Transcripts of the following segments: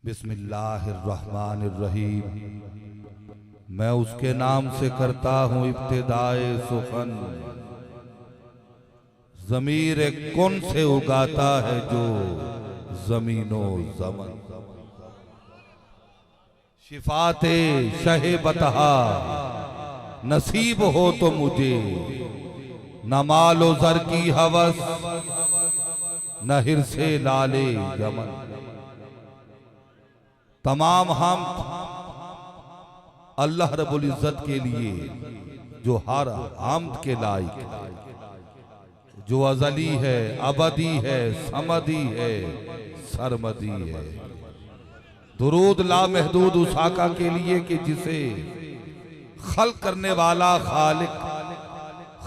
बिस्मिल्लाहिर्रहमानिर्रहीम। मैं उसके नाम से करता हूँ इब्तिदाए सुखन। ज़मीर कुन से उगाता है जो ज़मीनो ज़मन। शिफाते शहे बतहा नसीब हो तो मुझे, न मालो ज़र की हवस न हिरसे लाले यमन। तमाम हम अल्लाह रब्बुल इज़्ज़त के लिए जो हर हमद के लायक, जो अज़ली है, अबदी है, समदी है, सरमदी है। दुरूद लामहदूद उस आका के लिए कि जिसे खल्क करने वाला खालिक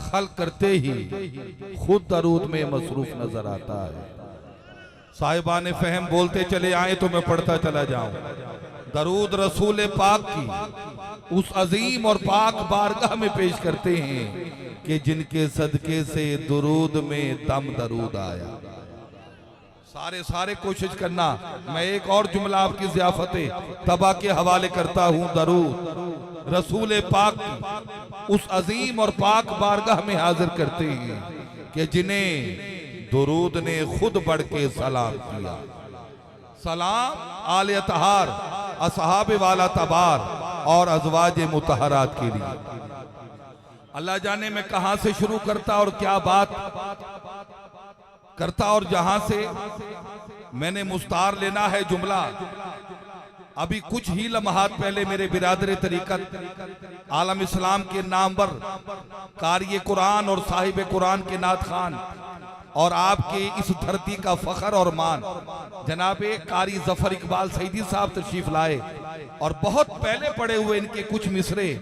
खल्क करते ही खुद दरूद में मसरूफ नजर आता है। साहिबान फहम बोलते चले आए तो मैं पढ़ता चला जाऊं। दरूद रसूल पाक की उस अजीम और पाक बारगाह में पेश करते हैं कि जिनके सदके से दुरूद में दम दरूद आया। सारे कोशिश करना। मैं एक और जुमला आपकी ज़ियाफ़ते तबा के हवाले करता हूँ। दरूद रसूल पाक उस अजीम और पाक बारगाह में हाजिर करते हैं कि जिन्हें दुरूद ने खुद बढ़ के सलाम किया। सलाम आले अतहार, असहाब वाला तबार और अज़वाज मुतहरात के लिए। अल्लाह जाने मैं कहां से शुरू करता और क्या बात करता, और जहां से मैंने मुस्तार लेना है जुमला। अभी कुछ ही लम्हात पहले मेरे बिरादर तरीकत आलम इस्लाम के नामवर कारी कुरान और साहिब कुरान के नात खान और आपके इस धरती का फखर और मान जनाब कारी जफर इकबाल सईदी साहब तशरीफ लाए और बहुत पहले पढ़े हुए इनके कुछ मिसरे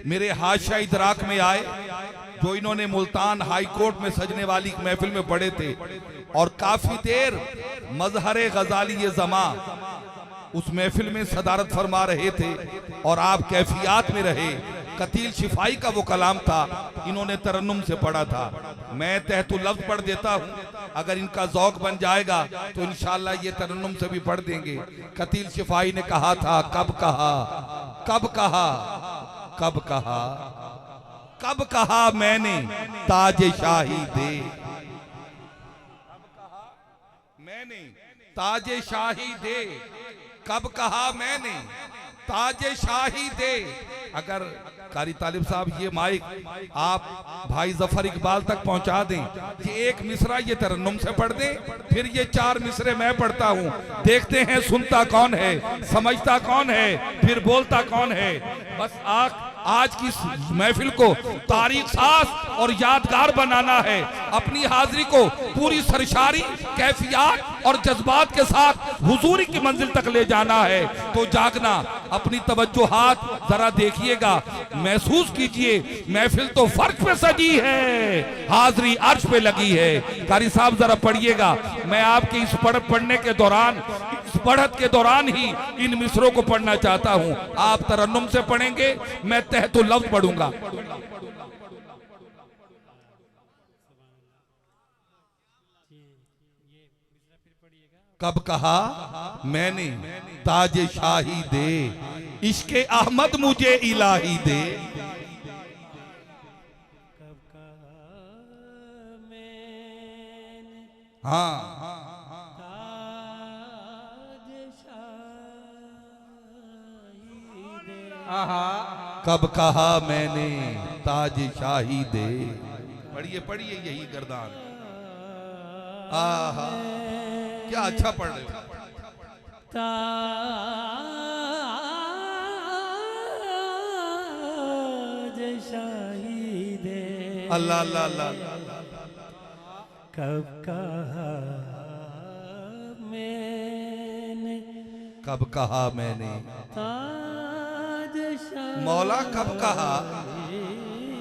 मेरे हाशिया इदराक में आए, जो इन्होंने मुल्तान हाई कोर्ट में सजने वाली महफिल में पढ़े थे। और काफी देर मजहरे गजाली जमा उस महफिल में सदारत फरमा रहे थे और आप कैफियत में रहे। कतील शिफाई का वो कलाम था, इन्होंने तरन्नुम से पढ़ा था। मैं तहतु लफ्ज पढ़ देता हूँ, अगर इनका ज़ौक बन जाएगा तो इंशाअल्लाह ये तरन्नुम से भी पढ़ देंगे। कतील शिफाई ने कहा था, कब कहा कब कहा कब कहा कब कहा मैंने ताज शाही दे, मैंने ताज शाही दे, कब कहा मैंने ताज शाही दे। अगर कारी तालिब साहब ये माइक आप भाई जफर इकबाल तक पहुंचा दें, ये एक मिसरा ये तरन्नुम से पढ़ दें, फिर ये 4 मिसरे मैं पढ़ता हूं। देखते हैं सुनता कौन है, समझता कौन है, फिर बोलता कौन है। बस आज की महफिल को तारीख साज और यादगार बनाना है। अपनी हाजिरी को पूरी सरशारी कैफियत और जज्बात के साथ हुजूरी की मंजिल तक ले जाना है। तो जागना, अपनी तवज्जुहात जरा देखिएगा, महसूस कीजिए। महफिल तो फर्श पे सजी है, हाजिरी अर्श पे लगी है। कारी साहब जरा पढ़िएगा। मैं आपके इस पढ़ने के दौरान, इस पढ़त के दौरान ही इन मिसरों को पढ़ना चाहता हूं। आप तरन्नुम से पढ़ेंगे, मैं तहतो लफ्ज पढ़ूंगा। कब कहा मैंने ताज शाही दे, इश्के अहमद मुझे इलाही दे। कब कहा मैंने हाँ ताज शाही दे, कब कहा मैंने ताज शाही दे। पढ़िए पढ़िए यही गर्दान। आहा क्या अच्छा पढ़ रहे हो। ताज शाही दे, अल्लाह अल्लाह अल्लाह। कब कहा मैंने कब कहा मैंने ताज शाही, मौला कब कहा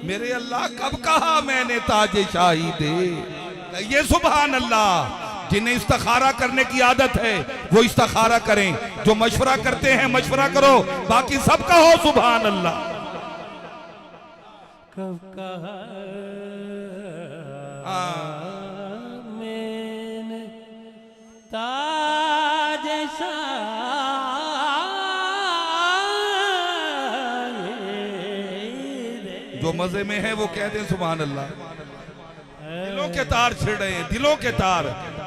मेरे अल्लाह, कब कहा मैंने ताज शाही दे। ये सुभान अल्लाह। जिन्हें इस्तिखारा करने की आदत है वो इस्तिखारा करें, जो मशवरा करते हैं मशवरा करो, बाकी सब कहो सुभान अल्लाह। कब कहा मैंने ताज जो मजे में है वो कह दें सुभान अल्लाह। दिलों के तार छिड़ रहे हैं, दिलों के तार।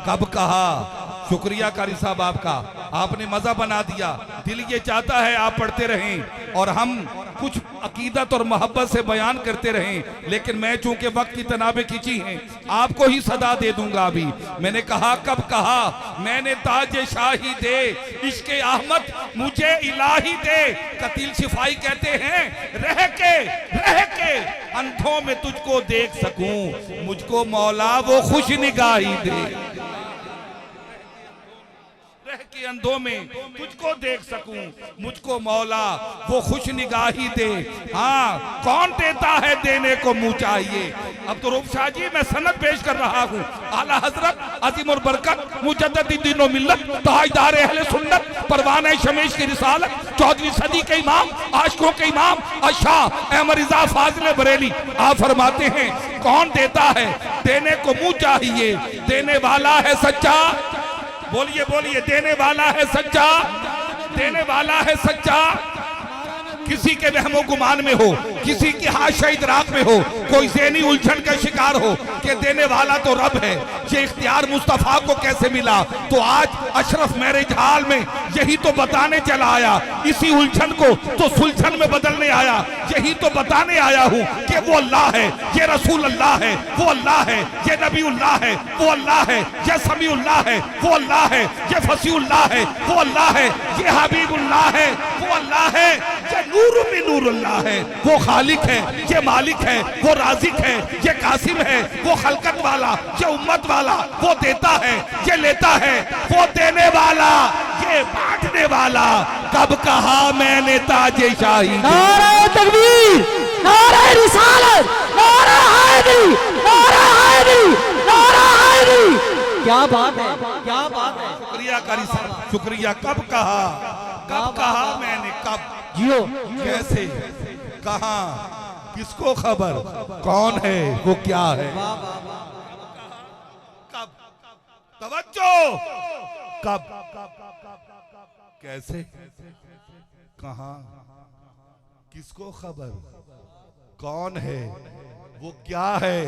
कब कहा, शुक्रिया कारी साहब आपका, आपने मजा बना दिया। दिल ये चाहता है आप पढ़ते रहें और हम कुछ अकीदत और मोहब्बत से बयान करते रहें, लेकिन मैं चूंकि वक्त की तनाबें खींची हैं आपको ही सदा दे दूंगा। अभी मैंने कहा, कब कहा मैंने ताज शाही दे इश्क़े अहमद मुझे इलाही दे। कतील शिफाई कहते हैं रह के अंधों में तुझको देख सकूं, मुझको मौला वो खुश निगाही दे। रह के अंधों में तुझको देख सकूं, मुझको मौला वो खुश निगाही दे। हाँ, कौन देता है देने को मुंह चाहिए। अब तो रूप शाह जी मैं सनद पेश कर रहा हूँ। आला हजरत अजीम और बरकत मुजद्दिद दीन व मिल्लत ताजदार अहले सुन्नत परवाना शमीश की रिसालत 14वीं सदी के इमाम आशिकों के इमाम शाह अहमद रिजा फाजिल बरेली आप फरमाते हैं कौन देता है देने को मुंह चाहिए, देने वाला है सच्चा। बोलिए बोलिए, देने वाला है सच्चा, देने वाला है सच्चा। किसी के वहमो गुमान में हो, किसी की हाशा इदराक में हो, कोई ज़हनी उलझन का शिकार हो कि देने वाला तो रब है, ये इख्तियार मुस्तफ़ा को कैसे मिला। तो आज अशरफ मैरिज हाल में यही तो बताने चला आया, इसी उलझन को तो सुलझन में बदलने आया। यही तो बताने आया हूँ कि वो अल्लाह है, ये रसूल अल्लाह है, वो अल्लाह है, ये नबी उल्लाह है, वो अल्लाह है, ये समी उल्लाह है, वो अल्लाह है, ये फसी उल्लाह है, वो अल्लाह है, ये हबीब उल्लाह है, वो अल्लाह है, ये नूर में नूर अल्लाह है, वो खालिक है, ये मालिक है, वो राजिक है, ये कासिम है, वो खलकत वाला, ये उम्मत वाला, वो देता है, ये लेता है, वो देने वाला, ये बांटने वाला। कब कहा मैंने ताजे शाही। नारे तकबीर, नारे रिसालत, नारे हैदरी, नारे हैदरी, नारे हैदरी। क्या बात है, क्या बात है। शुक्रिया कारी साहब, शुक्रिया। कब कहा, कब कहा मैंने, कब, जियो कैसे, कहा, किसको खबर, कौन है, वो क्या है। कब, तवज्जो, कब, कैसे, कहा, किसको खबर, कौन है, वो क्या है।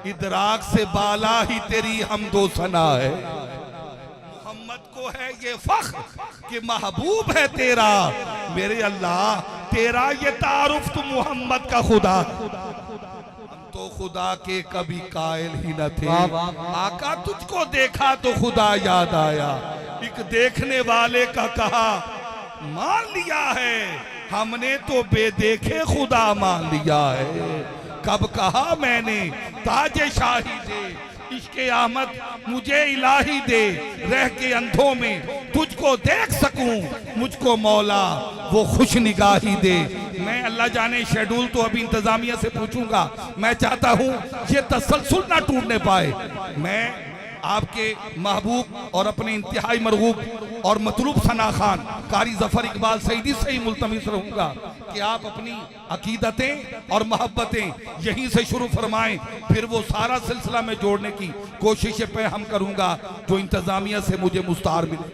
इदराक से बाला ही तेरी हमदो सना है। मोहम्मद को है ये फख्र कि महबूब है तेरा, मेरे अल्लाह तेरा ये तारुफ तू मोहम्मद का खुदा। हम तो खुदा के कभी कायल ही न थे, आका तुझको देखा तो खुदा याद आया। एक देखने वाले का कहा मान लिया है, हमने तो बेदेखे खुदा मान लिया है। कब कहा मैंने ताजे शाही दे इश्क़े अहमद मुझे इलाही दे, रह के अंधों में तुझको देख सकूं, मुझको मौला वो खुश निगाही दे। मैं अल्लाह जाने शेड्यूल तो अभी इंतजामिया से पूछूंगा, मैं चाहता हूं ये तसलसल ना टूटने पाए। मैं आपके महबूब और अपने इंतहाई मरगूब और मतलूब सना खान कारी जफर इकबाल सईदी से ही मुल्तमिस रहूंगा कि आप अपनी अकीदतें और मोहब्बतें यहीं से शुरू फरमाएं, फिर वो सारा सिलसिला में जोड़ने की कोशिश पे हम करूंगा जो इंतजामिया से मुझे मुस्तार मिले।